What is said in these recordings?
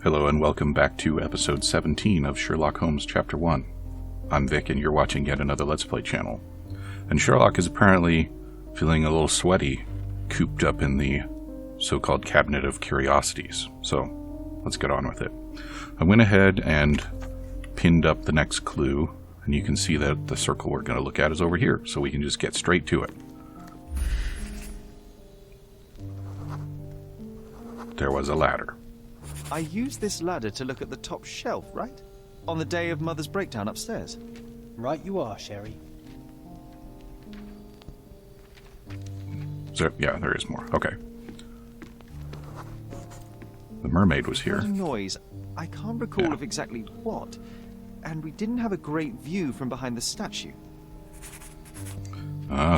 Hello and welcome back to episode 17 of Sherlock Holmes Chapter 1. I'm Vic and you're watching yet another Let's Play channel. And Sherlock is apparently feeling a little sweaty, cooped up in the so-called Cabinet of Curiosities. So, let's get on with it. I went ahead and pinned up the next clue, and you can see that the circle we're going to look at is over here, so we can just get straight to it. There was a ladder. I used this ladder to look at the top shelf, right? On the day of Mother's breakdown upstairs. Right you are, Sherry. Yeah, there is more. Okay. The mermaid was here. What a noise. I can't recall of exactly what. And we didn't have a great view from behind the statue.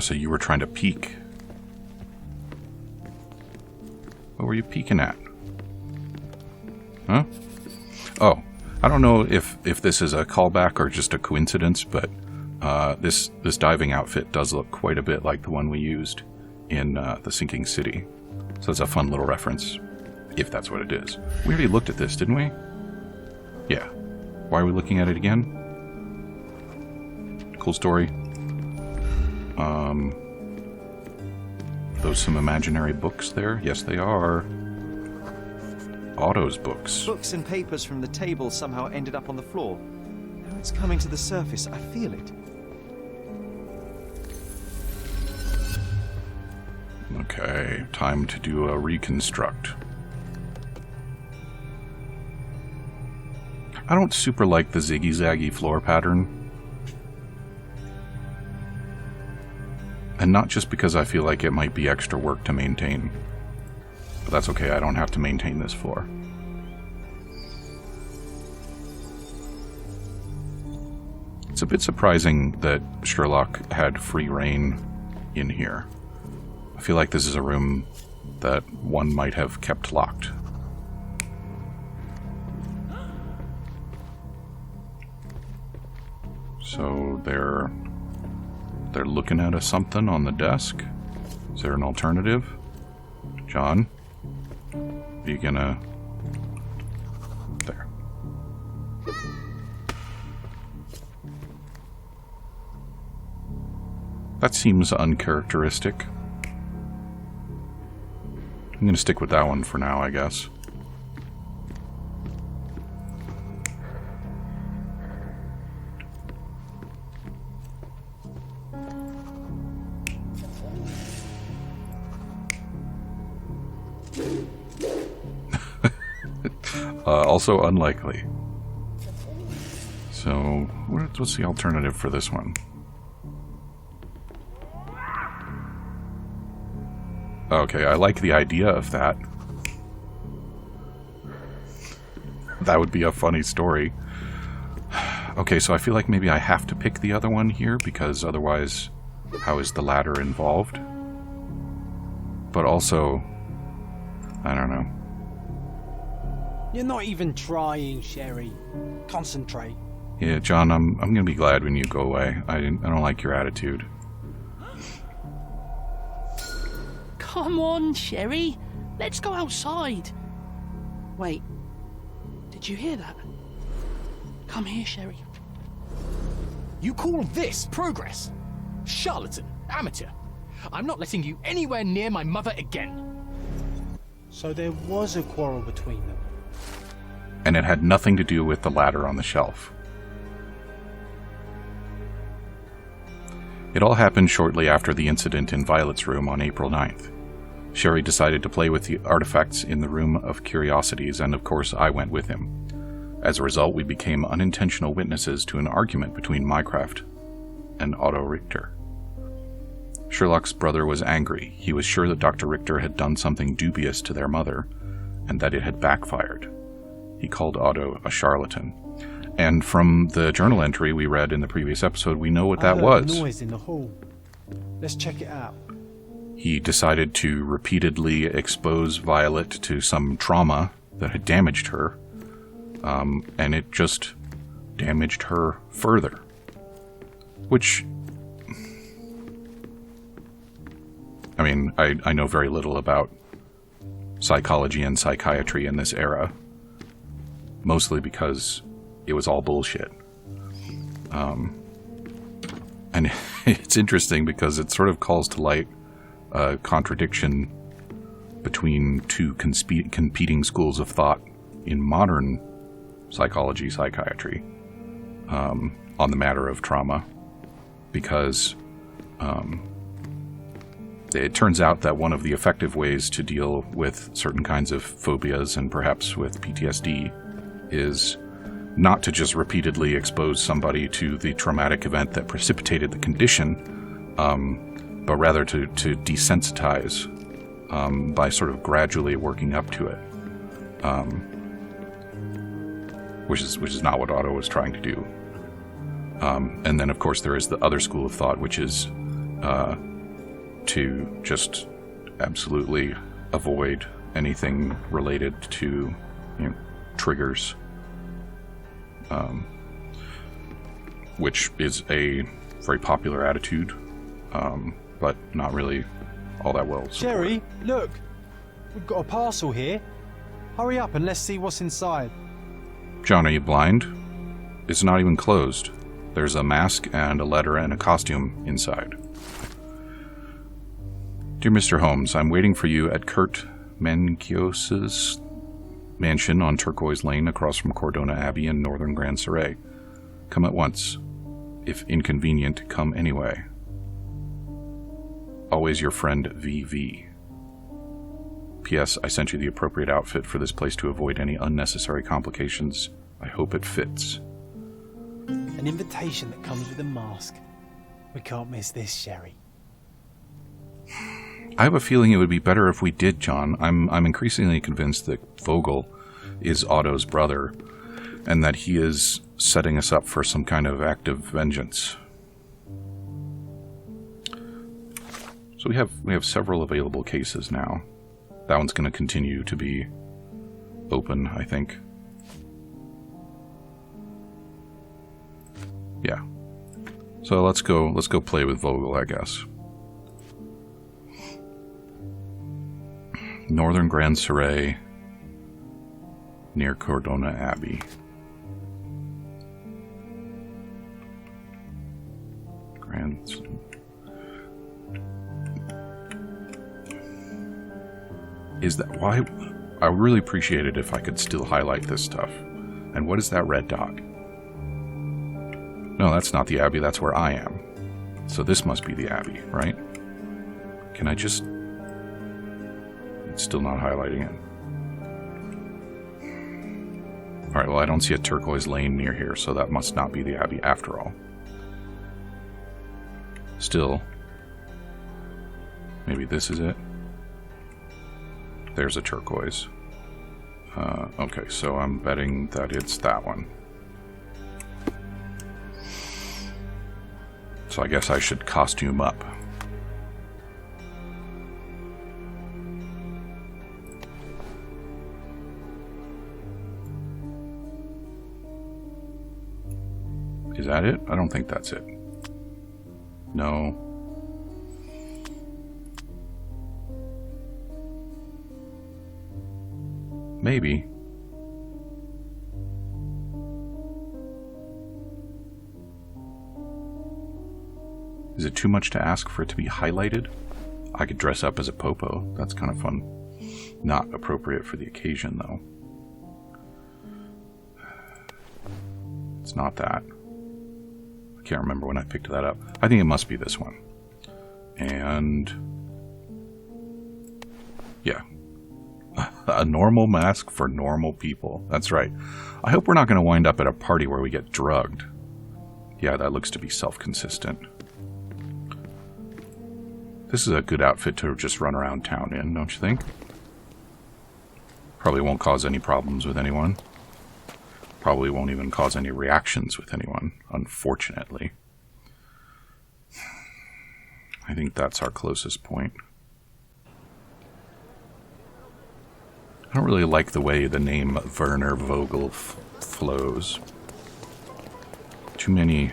So you were trying to peek. What were you peeking at? Huh? Oh, I don't know if this is a callback or just a coincidence, but this diving outfit does look quite a bit like the one we used in the Sinking City. So it's a fun little reference, if that's what it is. We already looked at this, didn't we? Yeah. Why are we looking at it again? Cool story. Those some imaginary books there? Yes, they are. Otto's books. Books and papers from the table somehow ended up on the floor. Now it's coming to the surface. I feel it. Okay, time to do a reconstruct. I don't super like the ziggy-zaggy floor pattern. And not just because I feel like it might be extra work to maintain. But that's okay, I don't have to maintain this floor. It's a bit surprising that Sherlock had free reign in here. I feel like this is a room that one might have kept locked. So they're looking at something on the desk. Is there an alternative? John? Are you gonna... There. That seems uncharacteristic. I'm gonna stick with that one for now, I guess. Also unlikely. So, what's the alternative for this one? Okay, I like the idea of that. That would be a funny story. Okay, so I feel like maybe I have to pick the other one here, because otherwise, how is the ladder involved? But also, I don't know. You're not even trying, Sherry. Concentrate. Yeah, John, I'm gonna be glad when you go away. I don't like your attitude. Come on, Sherry. Let's go outside. Wait. Did you hear that? Come here, Sherry. You call this progress? Charlatan, amateur. I'm not letting you anywhere near my mother again. So there was a quarrel between them. And it had nothing to do with the ladder on the shelf. It all happened shortly after the incident in Violet's room on April 9th. Sherry decided to play with the artifacts in the Room of Curiosities, and of course I went with him. As a result, we became unintentional witnesses to an argument between Mycraft and Otto Richter. Sherlock's brother was angry. He was sure that Dr. Richter had done something dubious to their mother, and that it had backfired. He called Otto a charlatan. And from the journal entry we read in the previous episode, we know what that was. I heard a noise in the hall. Let's check it out. He decided to repeatedly expose Violet to some trauma that had damaged her, and it just damaged her further. Which, I mean, I know very little about psychology and psychiatry in this era, mostly because it was all bullshit. And it's interesting because it sort of calls to light a contradiction between two competing schools of thought in modern psychology, psychiatry, on the matter of trauma, because it turns out that one of the effective ways to deal with certain kinds of phobias and perhaps with PTSD is not to just repeatedly expose somebody to the traumatic event that precipitated the condition, but rather to desensitize by sort of gradually working up to it, which is not what Otto was trying to do. And then, of course, there is the other school of thought, which is to just absolutely avoid anything related to, triggers, which is a very popular attitude, but not really all that well supported. Sherry, look! We've got a parcel here. Hurry up and let's see what's inside. John, are you blind? It's not even closed. There's a mask and a letter and a costume inside. Dear Mr. Holmes, I'm waiting for you at Kurt Mankios's mansion on Turquoise Lane across from Cordona Abbey in northern Grand Surrey. Come at once. If inconvenient, come anyway. Always your friend, VV. P.S. I sent you the appropriate outfit for this place to avoid any unnecessary complications. I hope it fits. An invitation that comes with a mask. We can't miss this, Sherry. I have a feeling it would be better if we did, John. I'm increasingly convinced that Vogel is Otto's brother, and that he is setting us up for some kind of act of vengeance. So we have several available cases now. That one's going to continue to be open, I think. Yeah. So let's go play with Vogel, I guess. Northern Grand Surrey, near Cordona Abbey. Is that why? I would really appreciate it if I could still highlight this stuff. And what is that red dot? No, that's not the Abbey, that's where I am. So this must be the Abbey, right? Can I just... It's still not highlighting it. Alright, well I don't see a turquoise lane near here, so that must not be the Abbey after all. Still, maybe this is it. There's a turquoise. Okay, so I'm betting that it's that one. So I guess I should costume up. Is that it? I don't think that's it. No. Maybe. Is it too much to ask for it to be highlighted? I could dress up as a popo. That's kind of fun. Not appropriate for the occasion, though. It's not that. I can't remember when I picked that up. I think it must be this one. And... yeah. A normal mask for normal people. That's right. I hope we're not going to wind up at a party where we get drugged. Yeah, that looks to be self-consistent. This is a good outfit to just run around town in, don't you think? Probably won't cause any problems with anyone. Probably won't even cause any reactions with anyone, unfortunately. I think that's our closest point. I don't really like the way the name Werner Vogel flows. Too many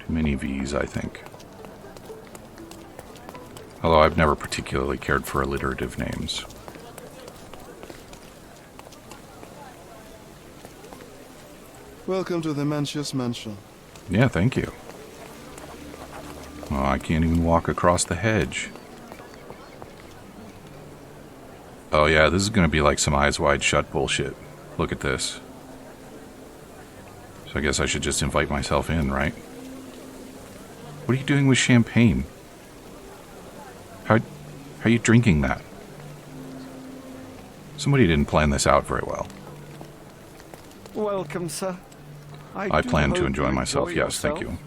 V's, I think. Although I've never particularly cared for alliterative names. Welcome to the Mantius Mansion. Yeah, thank you. Oh, I can't even walk across the hedge. Oh yeah, this is going to be like some Eyes Wide Shut bullshit. Look at this. So I guess I should just invite myself in, right? What are you doing with champagne? How are you drinking that? Somebody didn't plan this out very well. Welcome, sir. I do plan to hope enjoy you myself, enjoy yes, thank yourself.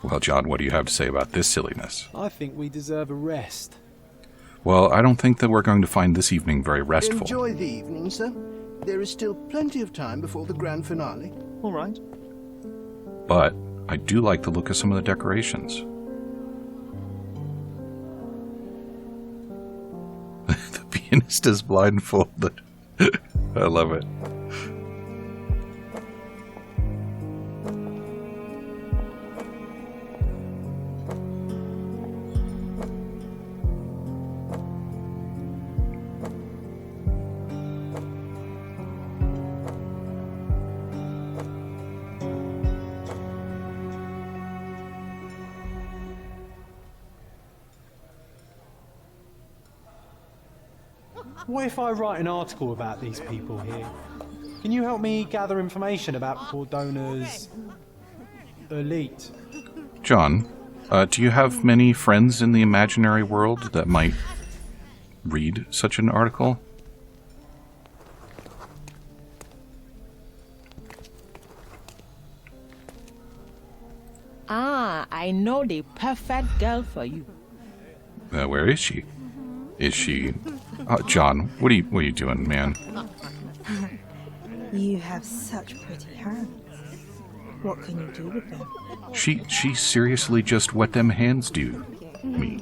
you. Well, John, what do you have to say about this silliness? I think we deserve a rest. Well, I don't think that we're going to find this evening very restful. Enjoy the evening, sir. There is still plenty of time before the grand finale. All right. But I do like the look of some of the decorations. The pianist is blindfolded. I love it. What if I write an article about these people here? Can you help me gather information about Cordona's elite? John, do you have many friends in the imaginary world that might read such an article? Ah, I know the perfect girl for you. Where is she? Is she... John, what are you doing, man? You have such pretty hands. What can you do with them? She seriously just what them hands do. Me.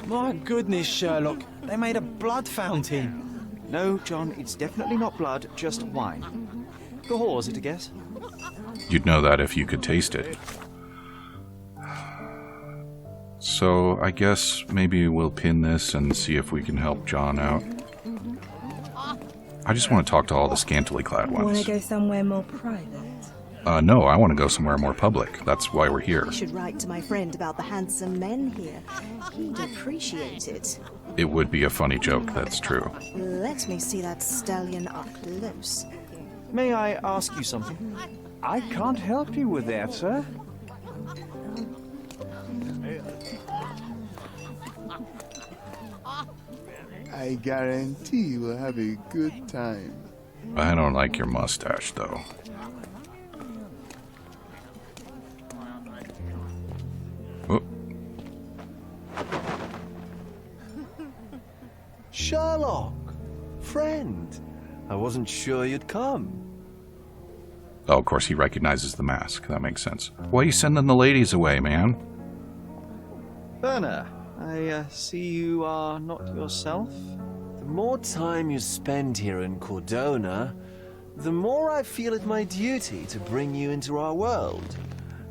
My goodness, Sherlock. They made a blood fountain. No, John, it's definitely not blood, just wine. Cahors, is it a guess? You'd know that if you could taste it. So, I guess maybe we'll pin this and see if we can help John out. I just want to talk to all the scantily clad Want ones. to go somewhere more private? No, I want to go somewhere more public. That's why we're here. I should write to my friend about the handsome men here. He'd appreciate it. It would be a funny joke, that's true. Let me see that stallion up close. May I ask you something? I can't help you with that, sir. I guarantee you will have a good time. I don't like your mustache, though. Oh, Sherlock! Friend! I wasn't sure you'd come. oh, of course he recognizes the mask. That makes sense. Why are you sending the ladies away, man? Werner, I see you are not yourself. The more time you spend here in Cordona, the more I feel it my duty to bring you into our world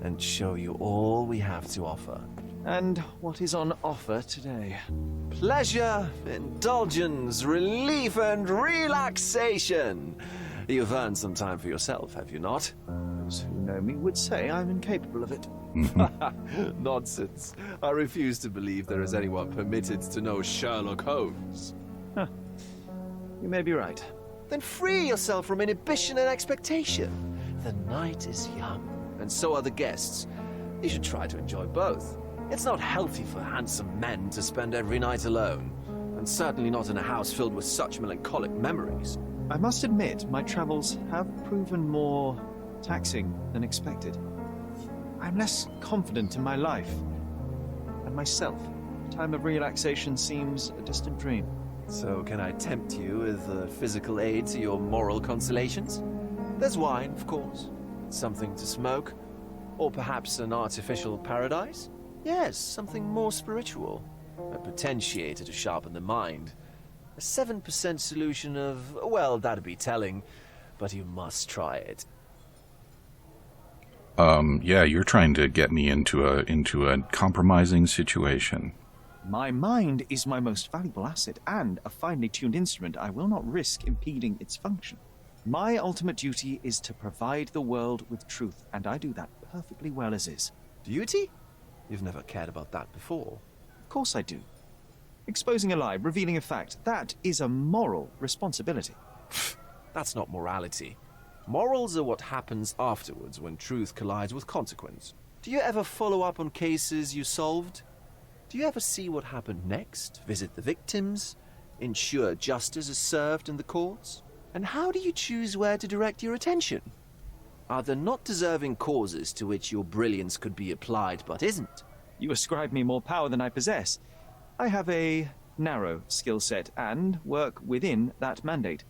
and show you all we have to offer. And what is on offer today? Pleasure, indulgence, relief, and relaxation. You've earned some time for yourself, have you not? Those who know me would say I'm incapable of it. Nonsense. I refuse to believe there is anyone permitted to know Sherlock Holmes. You may be right. Then free yourself from inhibition and expectation. The night is young, and so are the guests. You should try to enjoy both. It's not healthy for handsome men to spend every night alone, and certainly not in a house filled with such melancholic memories. I must admit, my travels have proven more taxing than expected. I'm less confident in my life and myself. A time of relaxation seems a distant dream. So can I tempt you with a physical aid to your moral consolations? There's wine, of course. Something to smoke. Or perhaps an artificial paradise? Yes, something more spiritual. A potentiator to sharpen the mind. A 7% solution of, well, that'd be telling, but you must try it. Yeah, you're trying to get me into a compromising situation. My mind is my most valuable asset, and a finely tuned instrument I will not risk impeding its function. My ultimate duty is to provide the world with truth, and I do that perfectly well as is. Duty? You've never cared about that before. Of course I do. Exposing a lie, revealing a fact, that is a moral responsibility. That's not morality. Morals are what happens afterwards when truth collides with consequence. Do you ever follow up on cases you solved? Do you ever see what happened next? Visit the victims? Ensure justice is served in the courts? And how do you choose where to direct your attention? Are there not deserving causes to which your brilliance could be applied but isn't? You ascribe me more power than I possess. I have a narrow skill set and work within that mandate.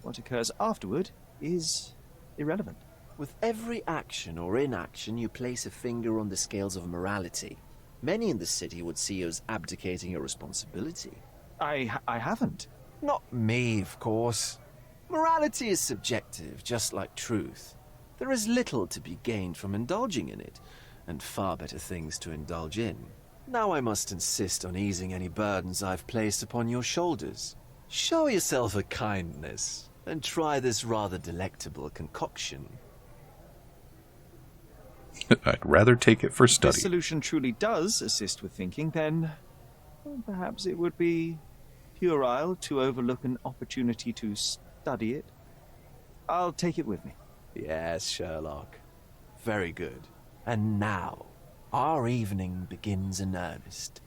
What occurs afterward is irrelevant. With every action or inaction, you place a finger on the scales of morality. Many in the city would see you as abdicating your responsibility. I haven't. Not me, of course. Morality is subjective, just like truth. There is little to be gained from indulging in it, and far better things to indulge in. Now I must insist on easing any burdens I've placed upon your shoulders. Show yourself a kindness, and try this rather delectable concoction. I'd rather take it for If study. this solution truly does assist with thinking, then perhaps it would be puerile to overlook an opportunity to study it. I'll take it with me. Yes, Sherlock. Very good. And now, our evening begins in earnest.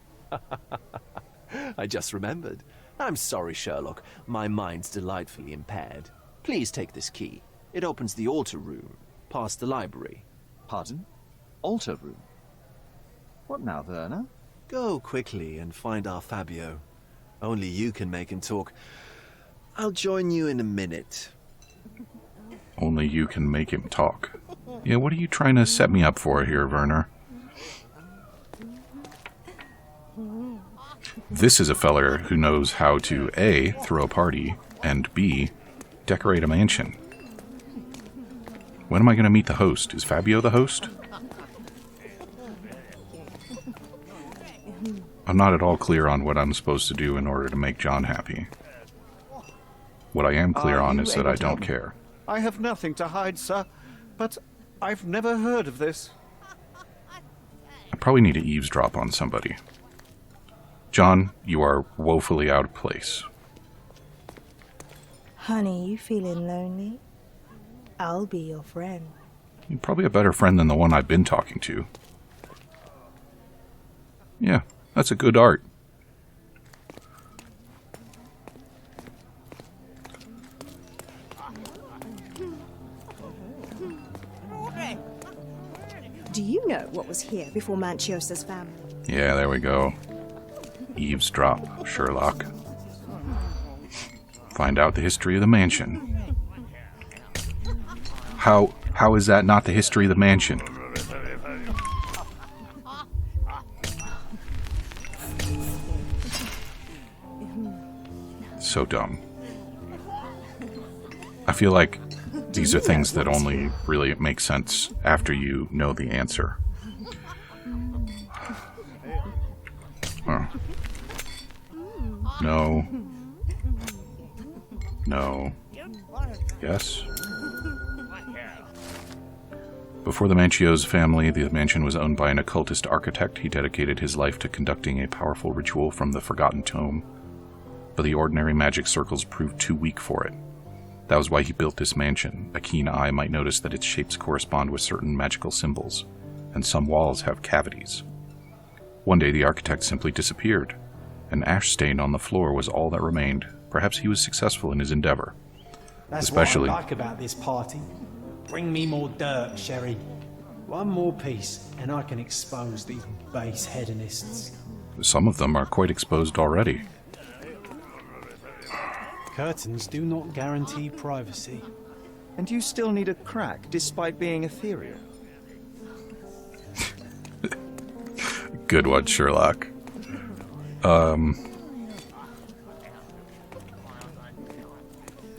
I just remembered. I'm sorry, Sherlock. My mind's delightfully impaired. Please take this key. It opens the altar room, past the library. Pardon? Altar room? What now, Werner? Go quickly and find our Fabio. Only you can make him talk. I'll join you in a minute. Only you can make him talk. Yeah, what are you trying to set me up for here, Werner? This is a feller who knows how to A, throw a party, and B, decorate a mansion. When am I going to meet the host? Is Fabio the host? I'm not at all clear on what I'm supposed to do in order to make John happy. What I am clear on is that I don't care. I have nothing to hide, sir, but I've never heard of this. I probably need to eavesdrop on somebody. John, you are woefully out of place. Honey, you feeling lonely? I'll be your friend. You're probably a better friend than the one I've been talking to. Yeah, that's a good art. Do you know what was here before Manchiosa's family? Yeah, there we go. Eavesdrop, Sherlock. Find out the history of the mansion. How is that not the history of the mansion? So dumb. I feel like these are things that only really make sense after you know the answer. Oh. No. No. Yes. Before the Manchio's family, the mansion was owned by an occultist architect. He dedicated his life to conducting a powerful ritual from the Forgotten Tome, but the ordinary magic circles proved too weak for it. That was why he built this mansion. A keen eye might notice that its shapes correspond with certain magical symbols, and some walls have cavities. One day the architect simply disappeared. An ash stain on the floor was all that remained. Perhaps he was successful in his endeavor. That's Especially... what I like about this party. Bring me more dirt, Sherry. One more piece, and I can expose these base hedonists. Some of them are quite exposed already. Curtains do not guarantee privacy. And you still need a crack, despite being ethereal. Good one, Sherlock. Can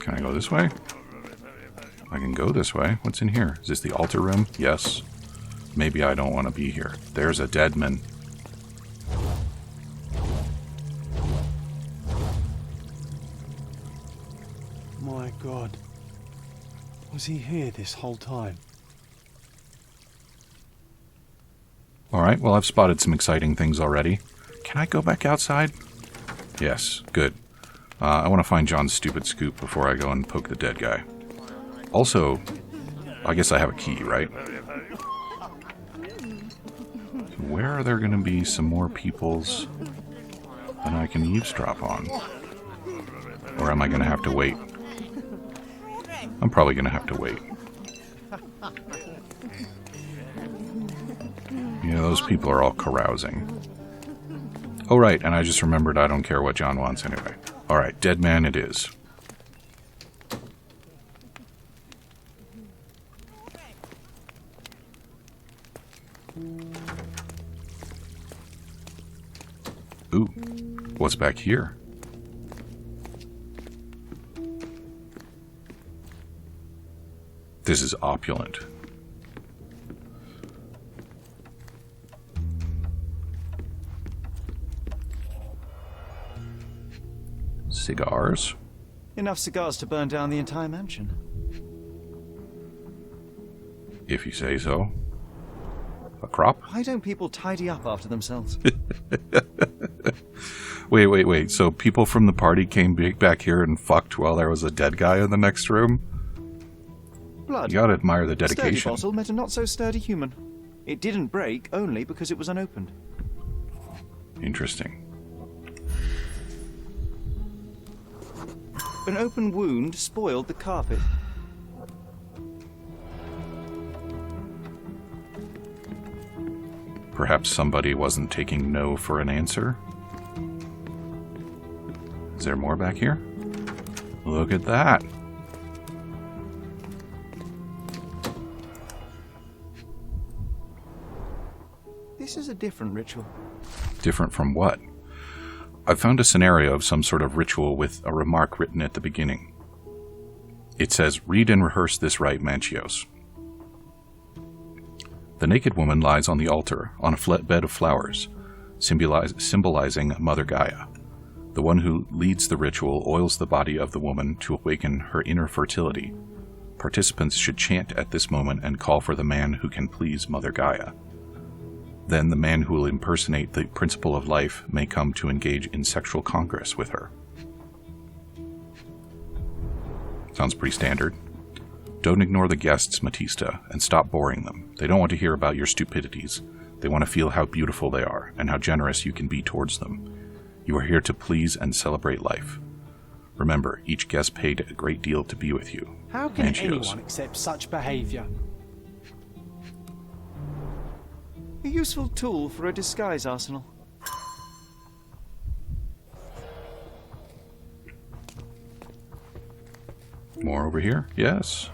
I go this way? I can go this way. What's in here? Is this the altar room? Yes. Maybe I don't want to be here. There's a dead man. My God. Was he here this whole time? Alright, well, I've spotted some exciting things already. Can I go back outside? Yes, good. I want to find John's stupid scoop before I go and poke the dead guy. Also, I guess I have a key, right? Where are there going to be some more peoples that I can eavesdrop on? Or am I going to have to wait? I'm probably going to have to wait. Yeah, those people are all carousing. Oh, right, and I just remembered I don't care what John wants anyway. Alright, dead man it is. Ooh, what's back here? This is opulent. Cigars? Enough cigars to burn down the entire mansion. If you say so. A crop? Why don't people tidy up after themselves? Wait. So people from the party came back here and fucked while there was a dead guy in the next room? Blood. You gotta admire the Sturdy dedication. bottle met a not-so-sturdy human. It didn't break only because it was unopened. Interesting. An open wound spoiled the carpet. Perhaps somebody wasn't taking no for an answer? Is there more back here? Look at that. This is a different ritual. Different from what? I found a scenario of some sort of ritual with a remark written at the beginning. It says, "Read and rehearse this rite, Manchios." The naked woman lies on the altar on a flat bed of flowers, symbolizing Mother Gaia. The one who leads the ritual oils the body of the woman to awaken her inner fertility. Participants should chant at this moment and call for the man who can please Mother Gaia. Then the man who will impersonate the principle of life may come to engage in sexual congress with her. Sounds pretty standard. Don't ignore the guests, Matista, and stop boring them. They don't want to hear about your stupidities. They want to feel how beautiful they are, and how generous you can be towards them. You are here to please and celebrate life. Remember, each guest paid a great deal to be with you. How can Manchios. anyone accept such behavior? A useful tool for a disguise arsenal. More over here? Yes.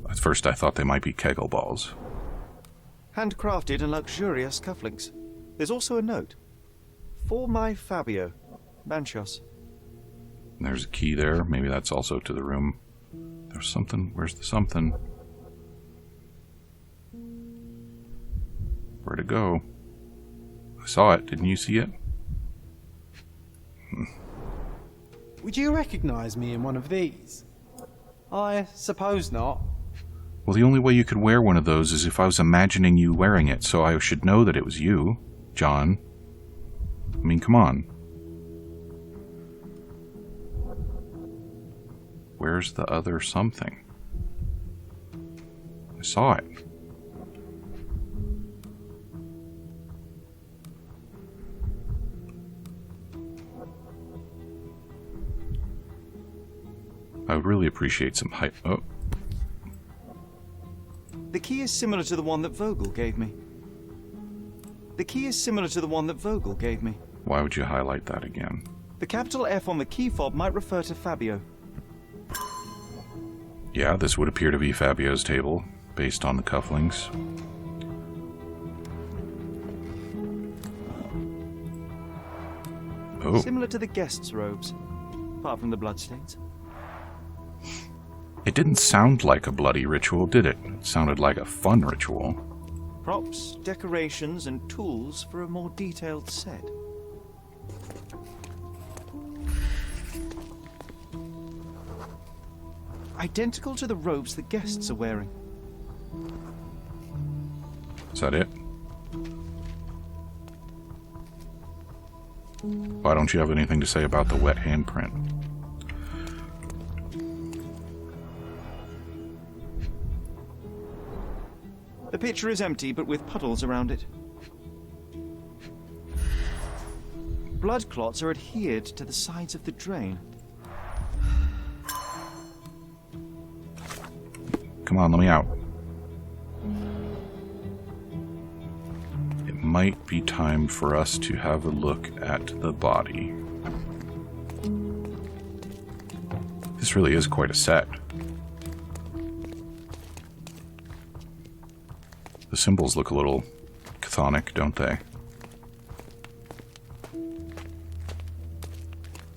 At first I thought they might be kegel balls. Handcrafted and luxurious cufflinks. There's also a note. For my Fabio, Manchios. There's a key there. Maybe that's also to the room. There's something. Where's the something? Where'd it go? I saw it. Didn't you see it? Would you recognize me in one of these? I suppose not. Well, the only way you could wear one of those is if I was imagining you wearing it, so I should know that it was you, John. I mean, come on. Where's the other something? I saw it. I would really appreciate some hype. Oh. The key is similar to the one that Vogel gave me. The key is similar to the one that Vogel gave me. Why would you highlight that again? The capital F on the key fob might refer to Fabio. Yeah, this would appear to be Fabio's table, based on the cufflinks. Oh. Similar to the guests' robes, apart from the bloodstains. It didn't sound like a bloody ritual, did it? It sounded like a fun ritual. Props, decorations, and tools for a more detailed set. Identical to the robes the guests are wearing. Is that it? Why don't you have anything to say about the wet handprint? The pitcher is empty, but with puddles around it. Blood clots are adhered to the sides of the drain. Come on, let me out. It might be time for us to have a look at the body. This really is quite a set. The symbols look a little chthonic, don't they?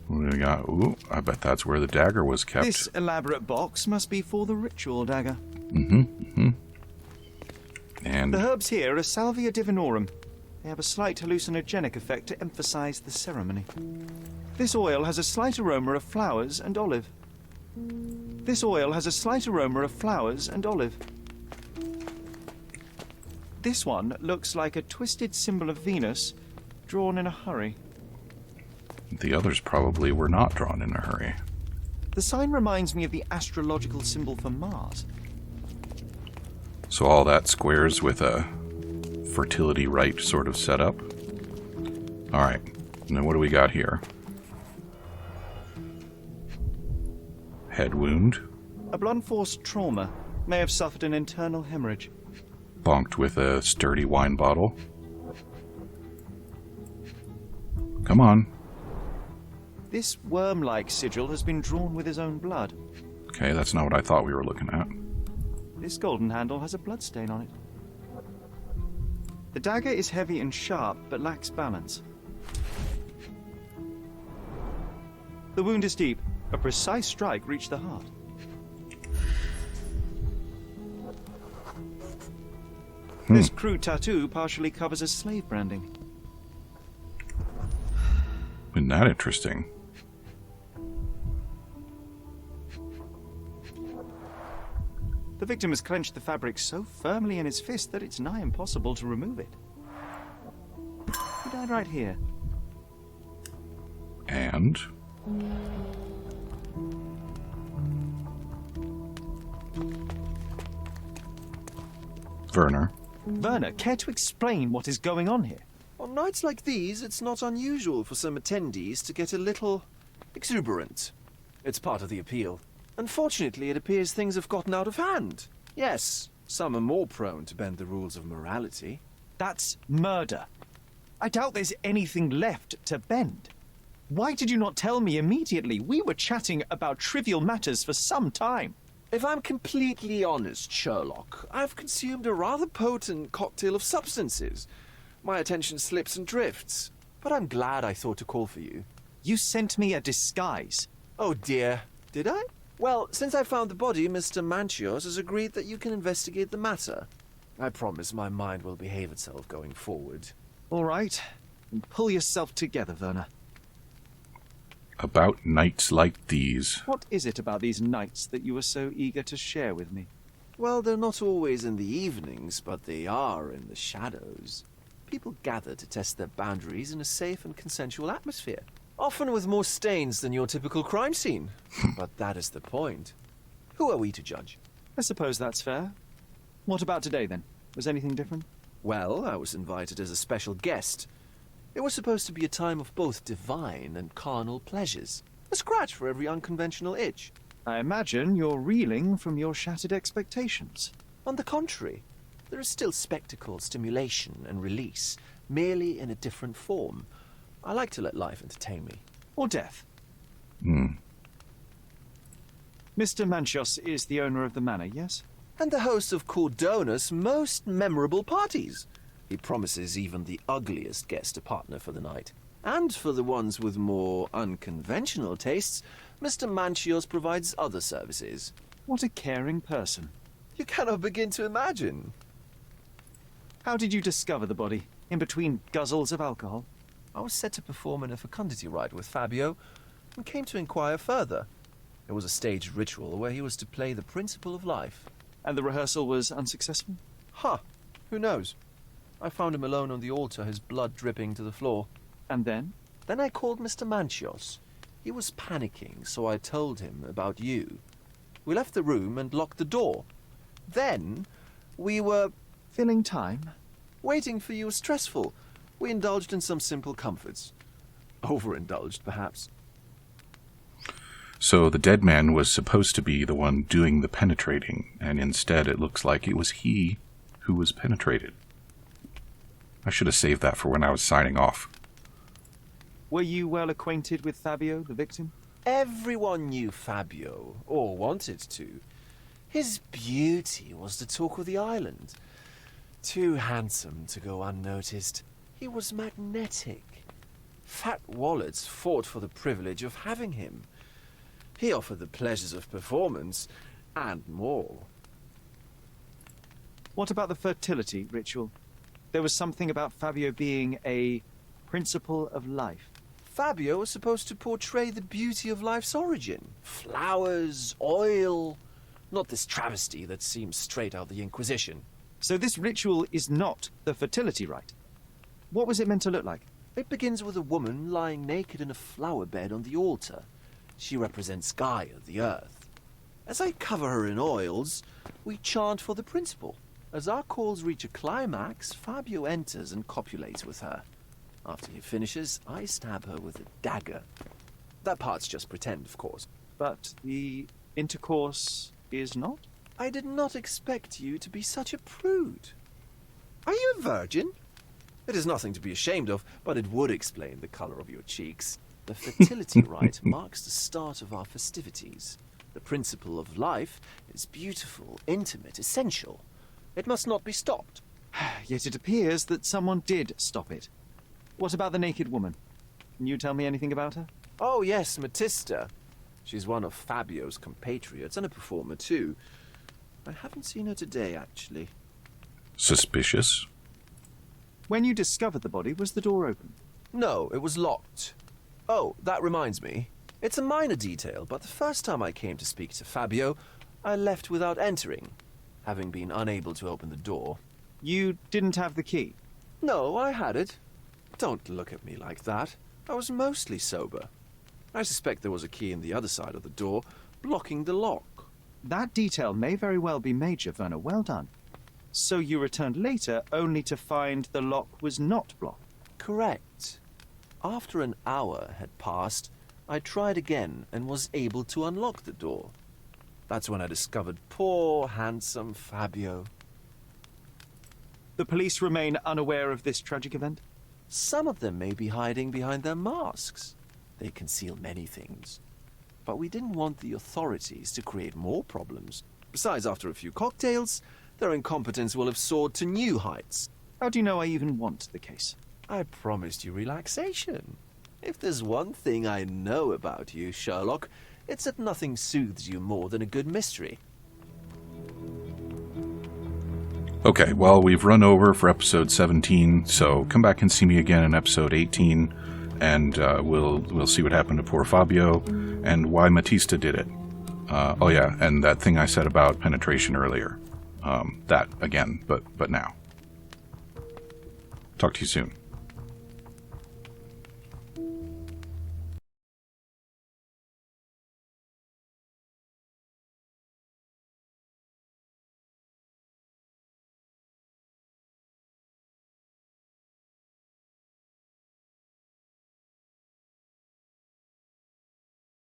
What do we got? Ooh, I bet that's where the dagger was kept. This elaborate box must be for the ritual dagger. And the herbs here are Salvia divinorum. They have a slight hallucinogenic effect to emphasize the ceremony. This oil has a slight aroma of flowers and olive. This oil has a slight aroma of flowers and olive. This one looks like a twisted symbol of Venus, drawn in a hurry. the others probably were not drawn in a hurry. The sign reminds me of the astrological symbol for Mars. So all that squares with a fertility rite sort of setup. Alright, and then what do we got here? Head wound. A blunt force trauma. May have suffered an internal hemorrhage. Bonked with a sturdy wine bottle. Come on. This worm-like sigil has been drawn with his own blood. Okay, that's not what I thought we were looking at. This golden handle has a bloodstain on it. The dagger is heavy and sharp, but lacks balance. The wound is deep. A precise strike reached the heart. This crude tattoo partially covers a slave branding. Isn't that interesting? The victim has clenched the fabric so firmly in his fist that it's nigh impossible to remove it. He died right here. And? Werner. Werner, care to explain what is going on here? On nights like these, it's not unusual for some attendees to get a little exuberant. It's part of the appeal. Unfortunately, it appears things have gotten out of hand. Yes, some are more prone to bend the rules of morality. That's murder. I doubt there's anything left to bend. Why did you not tell me immediately? We were chatting about trivial matters for some time. If I'm completely honest, Sherlock, I've consumed a rather potent cocktail of substances. My attention slips and drifts, but I'm glad I thought to call for you. You sent me a disguise. Oh dear, did I? Well, since I found the body, Mr. Manchios has agreed that you can investigate the matter. I promise my mind will behave itself going forward. All right, then pull yourself together, Werner. About nights like these. What is it about these nights that you were so eager to share with me? Well, they're not always in the evenings, but they are in the shadows. People gather to test their boundaries in a safe and consensual atmosphere. Often with more stains than your typical crime scene. But that is the point. Who are we to judge? I suppose that's fair. What about today, then? Was anything different? Well, I was invited as a special guest. It was supposed to be a time of both divine and carnal pleasures. A scratch for every unconventional itch. I imagine you're reeling from your shattered expectations. On the contrary, there is still spectacle, stimulation, and release, merely in a different form. I like to let life entertain me. Or death. Hmm. Mr. Manchios is the owner of the manor, yes? And the host of Cordona's most memorable parties. He promises even the ugliest guest a partner for the night. And for the ones with more unconventional tastes, Mr. Manchios provides other services. What a caring person. You cannot begin to imagine. How did you discover the body? In between guzzles of alcohol? I was set to perform in a fecundity rite with Fabio and came to inquire further. It was a staged ritual where he was to play the principle of life. And the rehearsal was unsuccessful? Who knows? I found him alone on the altar, his blood dripping to the floor. And then? Then I called Mr. Manchios. He was panicking, so I told him about you. We left the room and locked the door. Then we were... Filling time? Waiting for you was stressful. We indulged in some simple comforts. Overindulged, perhaps. So the dead man was supposed to be the one doing the penetrating, and instead it looks like it was he who was penetrated. I should have saved that for when I was signing off. Were you well acquainted with Fabio, the victim? Everyone knew Fabio, or wanted to. His beauty was the talk of the island. Too handsome to go unnoticed. He was magnetic. Fat wallets fought for the privilege of having him. He offered the pleasures of performance, and more. What about the fertility ritual? There was something about Fabio being a principle of life. Fabio was supposed to portray the beauty of life's origin. Flowers, oil... Not this travesty that seems straight out of the Inquisition. So this ritual is not the fertility rite. What was it meant to look like? It begins with a woman lying naked in a flower bed on the altar. She represents Gaia, the earth. As I cover her in oils, we chant for the principle. As our calls reach a climax, Fabio enters and copulates with her. After he finishes, I stab her with a dagger. That part's just pretend, of course. But the intercourse is not? I did not expect you to be such a prude. Are you a virgin? It is nothing to be ashamed of, but it would explain the color of your cheeks. The fertility rite marks the start of our festivities. The principle of life is beautiful, intimate, essential. It must not be stopped. Yet it appears that someone did stop it. What about the naked woman? Can you tell me anything about her? Oh yes, Matista. She's one of Fabio's compatriots and a performer too. I haven't seen her today, actually. Suspicious? When you discovered the body, was the door open? No, it was locked. Oh, that reminds me. It's a minor detail, but the first time I came to speak to Fabio, I left without entering, having been unable to open the door. You didn't have the key? No, I had it. Don't look at me like that. I was mostly sober. I suspect there was a key in the other side of the door, blocking the lock. That detail may very well be major, Werner. Well done. So you returned later, only to find the lock was not blocked? Correct. After an hour had passed, I tried again and was able to unlock the door. That's when I discovered poor, handsome Fabio. The police remain unaware of this tragic event? Some of them may be hiding behind their masks. They conceal many things. But we didn't want the authorities to create more problems. Besides, after a few cocktails, their incompetence will have soared to new heights. How do you know I even want the case? I promised you relaxation. If there's one thing I know about you, Sherlock, it's that nothing soothes you more than a good mystery. Okay, well, we've run over for episode 17, so come back and see me again in episode 18, and we'll see what happened to poor Fabio, and why Matista did it. Oh yeah, and that thing I said about penetration earlier. That again, but now. Talk to you soon.